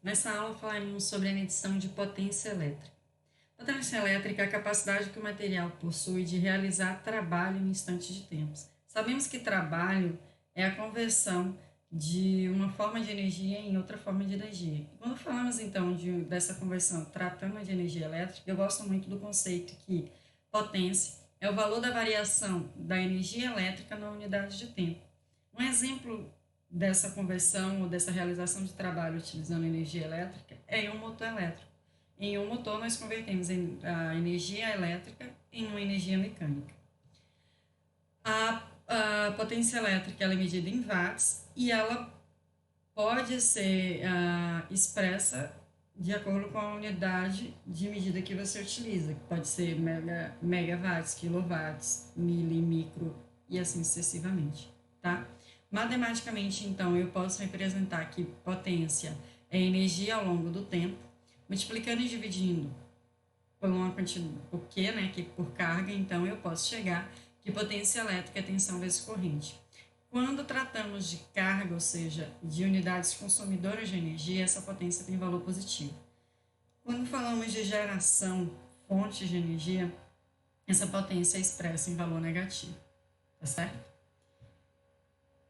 Nessa aula falaremos sobre a medição de potência elétrica. Potência elétrica é a capacidade que o material possui de realizar trabalho em instantes de tempo. Sabemos que trabalho é a conversão de uma forma de energia em outra forma de energia. Quando falamos então dessa conversão tratando de energia elétrica, eu gosto muito do conceito que potência é o valor da variação da energia elétrica na unidade de tempo. Um exemplo dessa conversão ou dessa realização de trabalho utilizando energia elétrica é em um motor elétrico. Em um motor, nós convertemos a energia elétrica em uma energia mecânica. A potência elétrica ela é medida em watts e ela pode ser expressa de acordo com a unidade de medida que você utiliza, que pode ser megawatts, quilowatts, mili, micro e assim sucessivamente, tá? Matematicamente, então, eu posso representar que potência é energia ao longo do tempo, multiplicando e dividindo por uma quantidade, por Q, né, que por carga, então eu posso chegar que potência elétrica é tensão vezes corrente. Quando tratamos de carga, ou seja, de unidades consumidoras de energia, essa potência tem valor positivo. Quando falamos de geração, fontes de energia, essa potência é expressa em valor negativo, tá certo?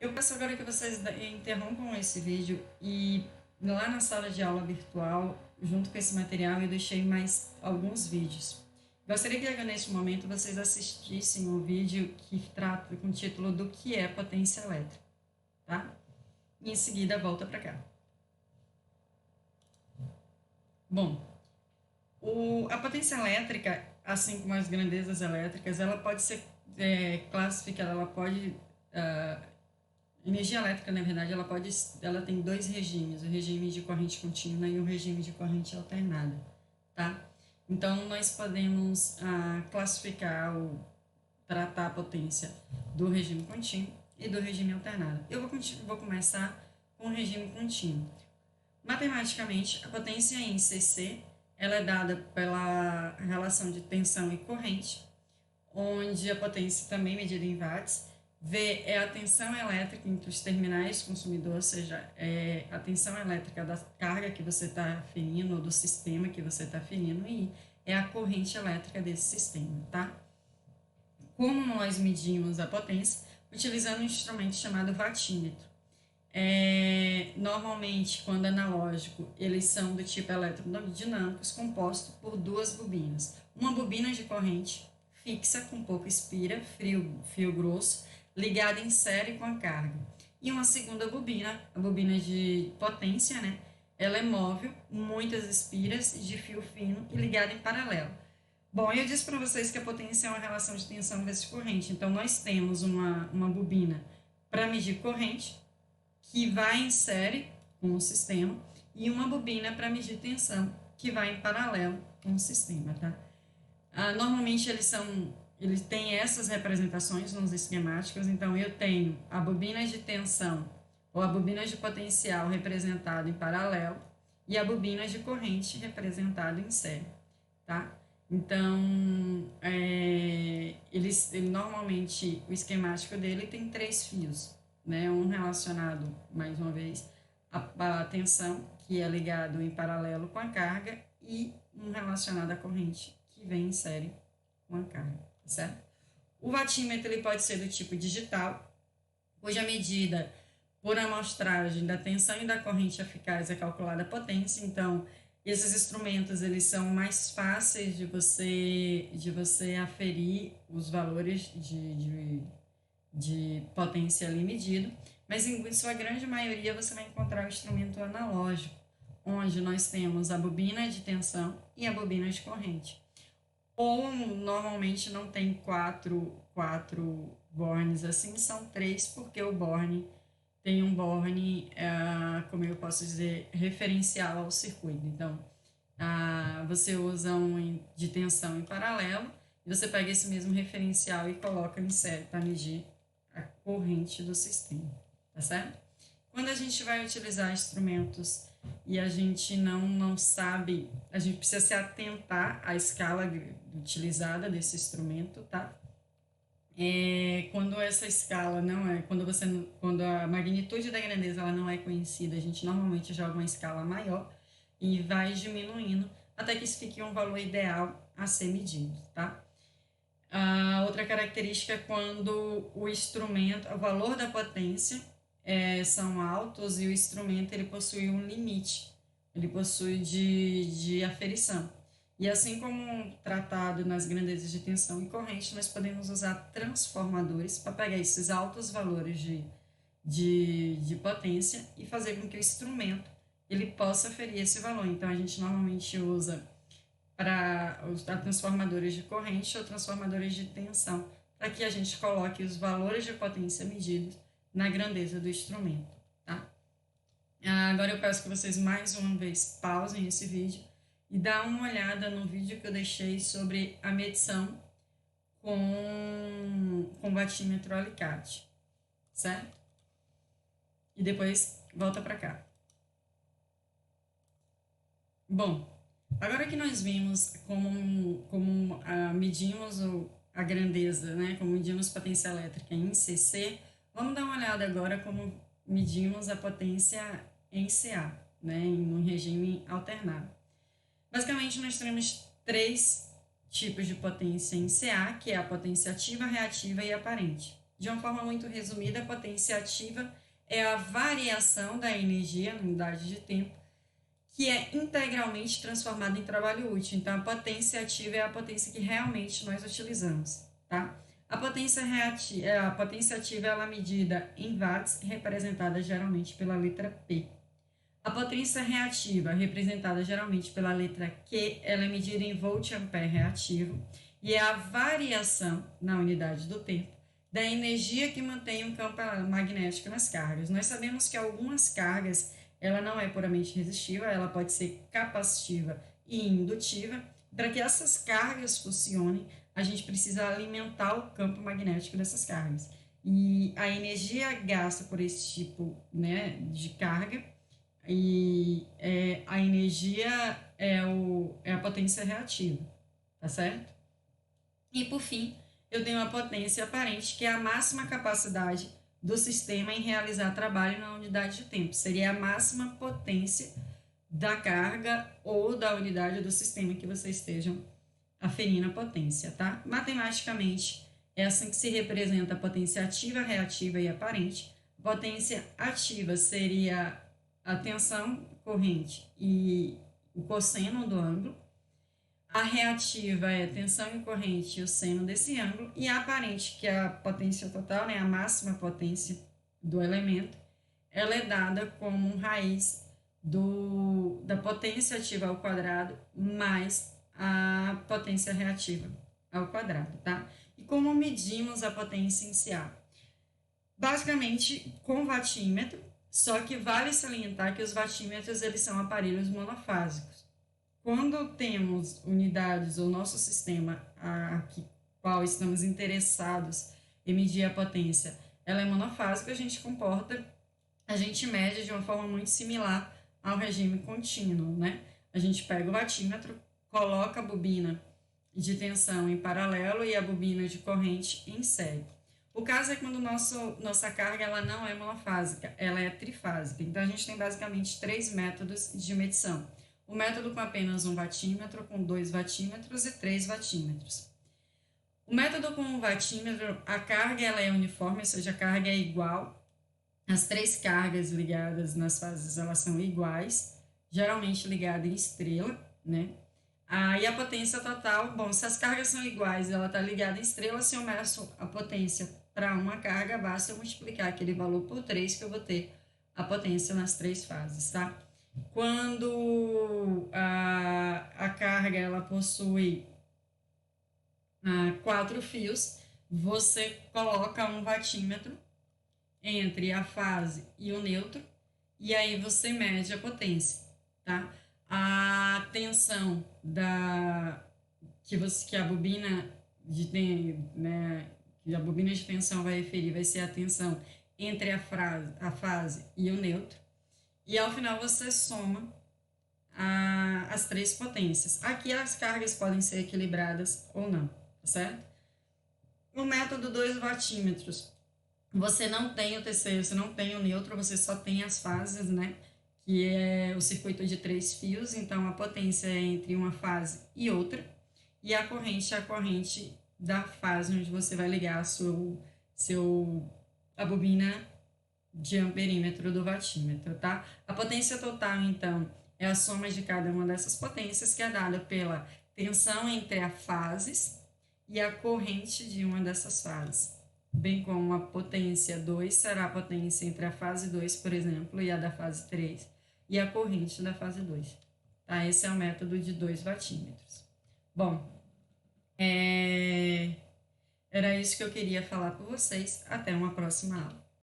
Eu peço agora que vocês interrompam esse vídeo e lá na sala de aula virtual, junto com esse material, eu deixei mais alguns vídeos. Gostaria que neste momento vocês assistissem o vídeo que trata com o título do que é potência elétrica, tá? E em seguida volta para cá. Bom, a potência elétrica, assim como as grandezas elétricas, ela pode ser classificada, ela pode energia elétrica, na verdade, ela tem dois regimes, o regime de corrente contínua e o regime de corrente alternada, tá? Então, nós podemos classificar ou tratar a potência do regime contínuo e do regime alternado. Eu vou começar com o regime contínuo. Matematicamente, a potência em CC ela é dada pela relação de tensão e corrente, onde a potência também é medida em watts. V é a tensão elétrica entre os terminais consumidor, ou seja, é a tensão elétrica da carga que você está aferindo, ou do sistema que você está aferindo, e é a corrente elétrica desse sistema, tá? Como nós medimos a potência? Utilizando um instrumento chamado watímetro. Normalmente, quando analógico, eles são do tipo eletrodinâmicos, composto por duas bobinas. Uma bobina de corrente fixa com pouco espira, fio grosso, ligada em série com a carga. E uma segunda bobina, a bobina de potência, né? Ela é móvel, muitas espiras, de fio fino e ligada em paralelo. Bom, eu disse para vocês que a potência é uma relação de tensão vezes corrente. Então, nós temos uma bobina para medir corrente, que vai em série com o sistema, e uma bobina para medir tensão, que vai em paralelo com o sistema, tá? Normalmente eles têm essas representações nos esquemáticos, então eu tenho a bobina de tensão ou a bobina de potencial representada em paralelo e a bobina de corrente representada em série, tá? Então, ele normalmente, o esquemático dele tem três fios, né? Um relacionado, mais uma vez, à tensão, que é ligado em paralelo com a carga, e um relacionado à corrente, que vem em série com a carga, certo? O watímetro ele pode ser do tipo digital, cuja medida por amostragem da tensão e da corrente eficaz é calculada a potência. Então, esses instrumentos eles são mais fáceis de você aferir os valores de potência ali medido, mas em sua grande maioria você vai encontrar o instrumento analógico, onde nós temos a bobina de tensão e a bobina de corrente. Ou normalmente não tem quatro bornes assim, são três, porque o borne tem um borne, como eu posso dizer, referencial ao circuito. Então, você usa um de tensão em paralelo, e você pega esse mesmo referencial e coloca em série para medir a corrente do sistema, tá certo? Quando a gente vai utilizar instrumentos e a gente não sabe, a gente precisa se atentar à escala utilizada desse instrumento, tá? Quando essa escala não é, quando a magnitude da grandeza ela não é conhecida, a gente normalmente joga uma escala maior, e vai diminuindo até que isso fique um valor ideal a ser medido, tá? A outra característica é quando o instrumento, o valor da potência são altos e o instrumento ele possui um limite, ele possui de aferição. E assim como tratado nas grandezas de tensão e corrente, nós podemos usar transformadores para pegar esses altos valores de potência e fazer com que o instrumento ele possa aferir esse valor. Então, a gente normalmente usa para transformadores de corrente ou transformadores de tensão, para que a gente coloque os valores de potência medidos na grandeza do instrumento, tá? Agora eu peço que vocês mais uma vez pausem esse vídeo e dá uma olhada no vídeo que eu deixei sobre a medição com batímetro alicate, certo? E depois volta para cá. Bom, agora que nós vimos como medimos a grandeza, né, como medimos potência elétrica em CC, vamos dar uma olhada agora como medimos a potência em CA, né, em um regime alternado. Basicamente, nós temos 3 tipos de potência em CA, que é a potência ativa, reativa e aparente. De uma forma muito resumida, a potência ativa é a variação da energia na unidade de tempo que é integralmente transformada em trabalho útil. Então, a potência ativa é a potência que realmente nós utilizamos, tá? A potência ativa ela é medida em watts, representada geralmente pela letra P. A potência reativa, representada geralmente pela letra Q, ela é medida em volt-ampere reativo e é a variação na unidade do tempo da energia que mantém o campo magnético nas cargas. Nós sabemos que algumas cargas ela não é puramente resistiva, ela pode ser capacitiva e indutiva. Para que essas cargas funcionem, a gente precisa alimentar o campo magnético dessas cargas. E a energia gasta por esse tipo, né, de carga, e a energia é a potência reativa, tá certo? E por fim, eu tenho a potência aparente, que é a máxima capacidade do sistema em realizar trabalho na unidade de tempo. Seria a máxima potência da carga ou da unidade do sistema que vocês estejam aferindo a potência, tá? Matematicamente, é assim que se representa a potência ativa, reativa e aparente. A potência ativa seria a tensão corrente e o cosseno do ângulo. A reativa é a tensão em corrente e o seno desse ângulo. E a aparente, que é a potência total, né, a máxima potência do elemento, ela é dada como raiz da potência ativa ao quadrado mais a potência reativa ao quadrado, tá? E como medimos a potência em CA? Basicamente, com watímetro, só que vale salientar que os watímetros eles são aparelhos monofásicos. Quando temos unidades ou nosso sistema qual estamos interessados em medir a potência, ela é monofásica, a gente mede de uma forma muito similar ao regime contínuo, né? A gente pega o watímetro, coloca a bobina de tensão em paralelo e a bobina de corrente em série. O caso é quando nossa carga ela não é monofásica, ela é trifásica. Então, a gente tem basicamente 3 métodos de medição. O método com apenas 1 watímetro, com 2 watímetros e 3 watímetros. O método com 1 watímetro, a carga ela é uniforme, ou seja, a carga é igual. As 3 cargas ligadas nas fases elas são iguais, geralmente ligada em estrela, né? E a potência total, bom, se as cargas são iguais e ela está ligada em estrela, se eu meço a potência para uma carga, basta eu multiplicar aquele valor por 3 que eu vou ter a potência nas 3 fases, tá? Quando a carga ela possui 4 fios, você coloca um watímetro entre a fase e o neutro e aí você mede a potência, tá? A tensão que a bobina de tensão vai referir vai ser a tensão entre a fase e o neutro. E ao final você soma as 3 potências. Aqui as cargas podem ser equilibradas ou não, tá certo? No método 2 watímetros, você não tem o terceiro, você não tem o neutro, você só tem as fases, né? que é o circuito de 3 fios, então a potência é entre uma fase e outra, e a corrente é a corrente da fase onde você vai ligar a bobina de amperímetro do watímetro, tá? A potência total, então, é a soma de cada uma dessas potências, que é dada pela tensão entre as fases e a corrente de uma dessas fases. Bem como a potência 2 será a potência entre a fase 2, por exemplo, e a da fase 3, e a corrente da fase 2. Tá? Esse é o método de 2 watímetros. Bom, era isso que eu queria falar para vocês. Até uma próxima aula.